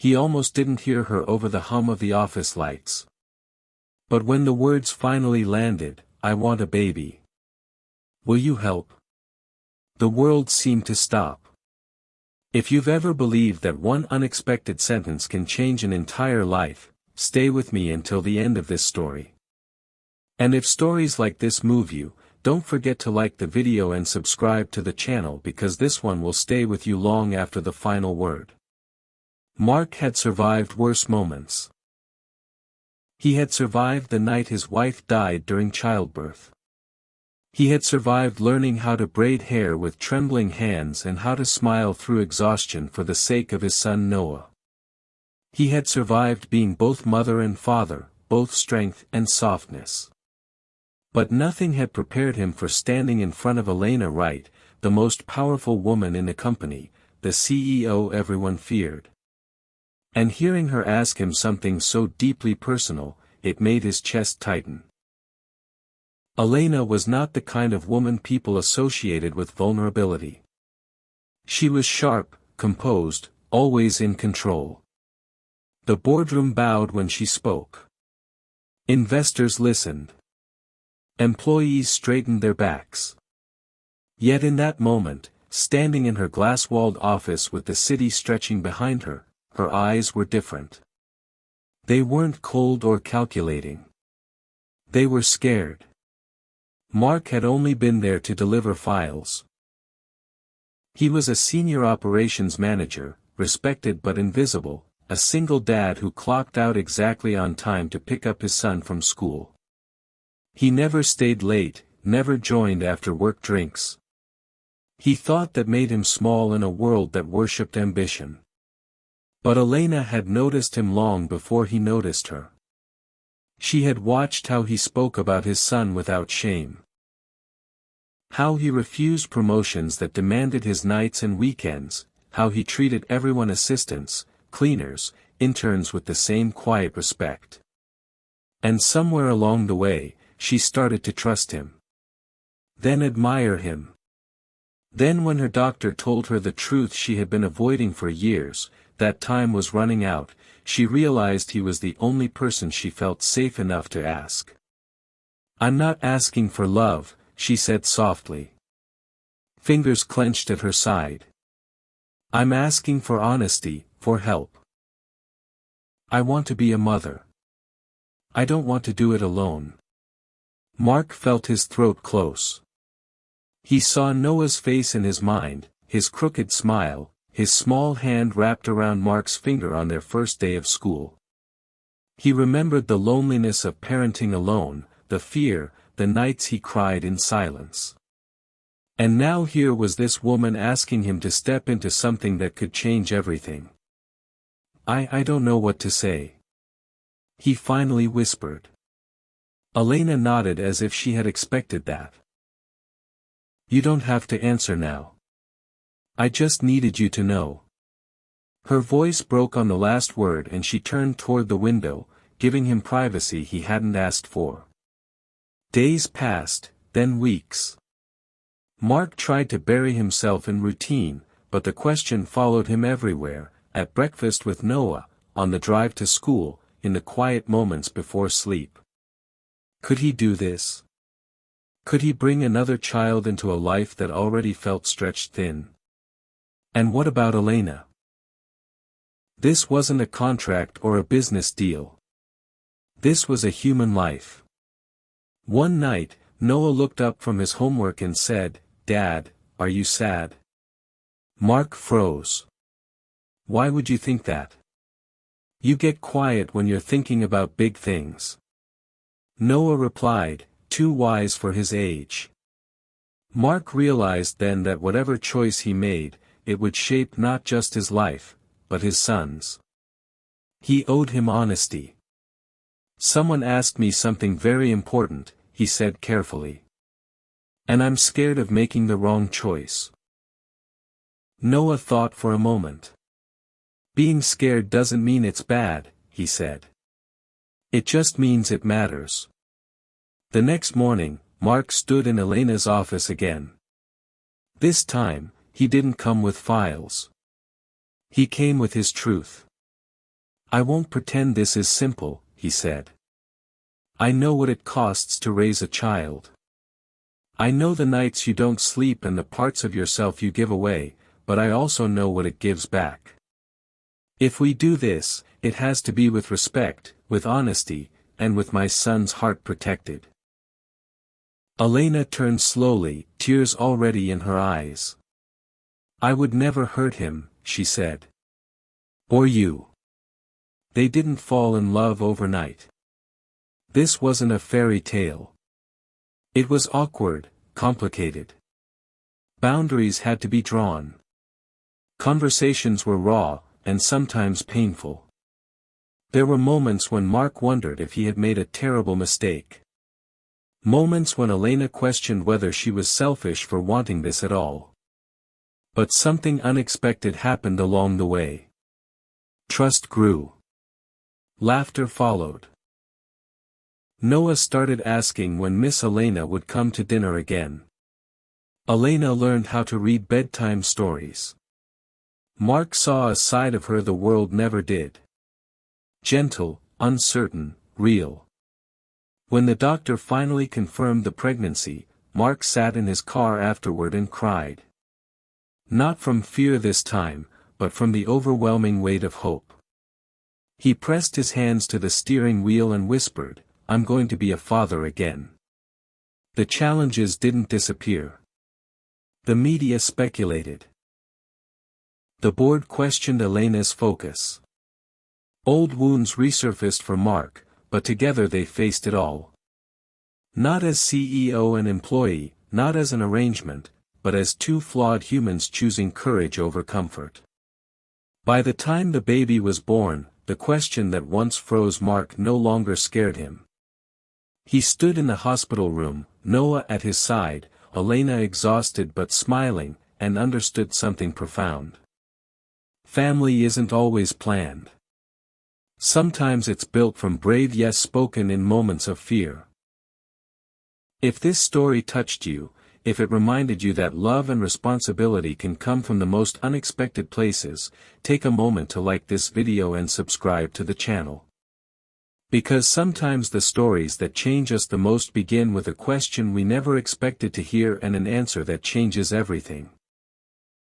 He almost didn't hear her over the hum of the office lights. But when the words finally landed, "I want a baby. Will you help?" the world seemed to stop. If you've ever believed that one unexpected sentence can change an entire life, stay with me until the end of this story. And if stories like this move you, don't forget to like the video and subscribe to the channel because this one will stay with you long after the final word. Mark had survived worse moments. He had survived the night his wife died during childbirth. He had survived learning how to braid hair with trembling hands and how to smile through exhaustion for the sake of his son Noah. He had survived being both mother and father, both strength and softness. But nothing had prepared him for standing in front of Elena Wright, the most powerful woman in the company, the CEO everyone feared. And hearing her ask him something so deeply personal, it made his chest tighten. Elena was not the kind of woman people associated with vulnerability. She was sharp, composed, always in control. The boardroom bowed when she spoke. Investors listened. Employees straightened their backs. Yet in that moment, standing in her glass-walled office with the city stretching behind her, her eyes were different. They weren't cold or calculating. They were scared. Mark had only been there to deliver files. He was a senior operations manager, respected but invisible, a single dad who clocked out exactly on time to pick up his son from school. He never stayed late, never joined after-work drinks. He thought that made him small in a world that worshipped ambition. But Elena had noticed him long before he noticed her. She had watched how he spoke about his son without shame. How he refused promotions that demanded his nights and weekends, how he treated everyone assistants, cleaners, interns with the same quiet respect. And somewhere along the way, she started to trust him. Then admire him. Then when her doctor told her the truth she had been avoiding for years, that time was running out, she realized he was the only person she felt safe enough to ask. "I'm not asking for love," she said softly. Fingers clenched at her side. "I'm asking for honesty, for help. I want to be a mother. I don't want to do it alone." Mark felt his throat close. He saw Noah's face in his mind, his crooked smile, his small hand wrapped around Mark's finger on their first day of school. He remembered the loneliness of parenting alone, the fear, the nights he cried in silence. And now here was this woman asking him to step into something that could change everything. I don't know what to say," he finally whispered. Elena nodded as if she had expected that. "You don't have to answer now. I just needed you to know." Her voice broke on the last word and she turned toward the window, giving him privacy he hadn't asked for. Days passed, then weeks. Mark tried to bury himself in routine, but the question followed him everywhere, at breakfast with Noah, on the drive to school, in the quiet moments before sleep. Could he do this? Could he bring another child into a life that already felt stretched thin? And what about Elena? This wasn't a contract or a business deal. This was a human life. One night, Noah looked up from his homework and said, "Dad, are you sad?" Mark froze. "Why would you think that? You get quiet when you're thinking about big things." Noah replied, too wise for his age. Mark realized then that whatever choice he made, it would shape not just his life, but his son's. He owed him honesty. "Someone asked me something very important," he said carefully. "And I'm scared of making the wrong choice." Noah thought for a moment. "Being scared doesn't mean it's bad," he said. "It just means it matters." The next morning, Mark stood in Elena's office again. This time, he didn't come with files. He came with his truth. I won't pretend this is simple, he said. I know what it costs to raise a child. I know the nights you don't sleep and the parts of yourself you give away, but I also know what it gives back. If we do this, it has to be with respect, with honesty, and with my son's heart protected. Elena turned slowly, tears already in her eyes. I would never hurt him, she said. Or you. They didn't fall in love overnight. This wasn't a fairy tale. It was awkward, complicated. Boundaries had to be drawn. Conversations were raw, and sometimes painful. There were moments when Mark wondered if he had made a terrible mistake. Moments when Elena questioned whether she was selfish for wanting this at all. But something unexpected happened along the way. Trust grew. Laughter followed. Noah started asking when Miss Elena would come to dinner again. Elena learned how to read bedtime stories. Mark saw a side of her the world never did. Gentle, uncertain, real. When the doctor finally confirmed the pregnancy, Mark sat in his car afterward and cried. Not from fear this time, but from the overwhelming weight of hope. He pressed his hands to the steering wheel and whispered, I'm going to be a father again. The challenges didn't disappear. The media speculated. The board questioned Elena's focus. Old wounds resurfaced for Mark, but together they faced it all. Not as CEO and employee, not as an arrangement, but as two flawed humans choosing courage over comfort. By the time the baby was born, the question that once froze Mark no longer scared him. He stood in the hospital room, Noah at his side, Elena exhausted but smiling, and understood something profound. Family isn't always planned. Sometimes it's built from brave yes spoken in moments of fear. If this story touched you, if it reminded you that love and responsibility can come from the most unexpected places, take a moment to like this video and subscribe to the channel. Because sometimes the stories that change us the most begin with a question we never expected to hear and an answer that changes everything.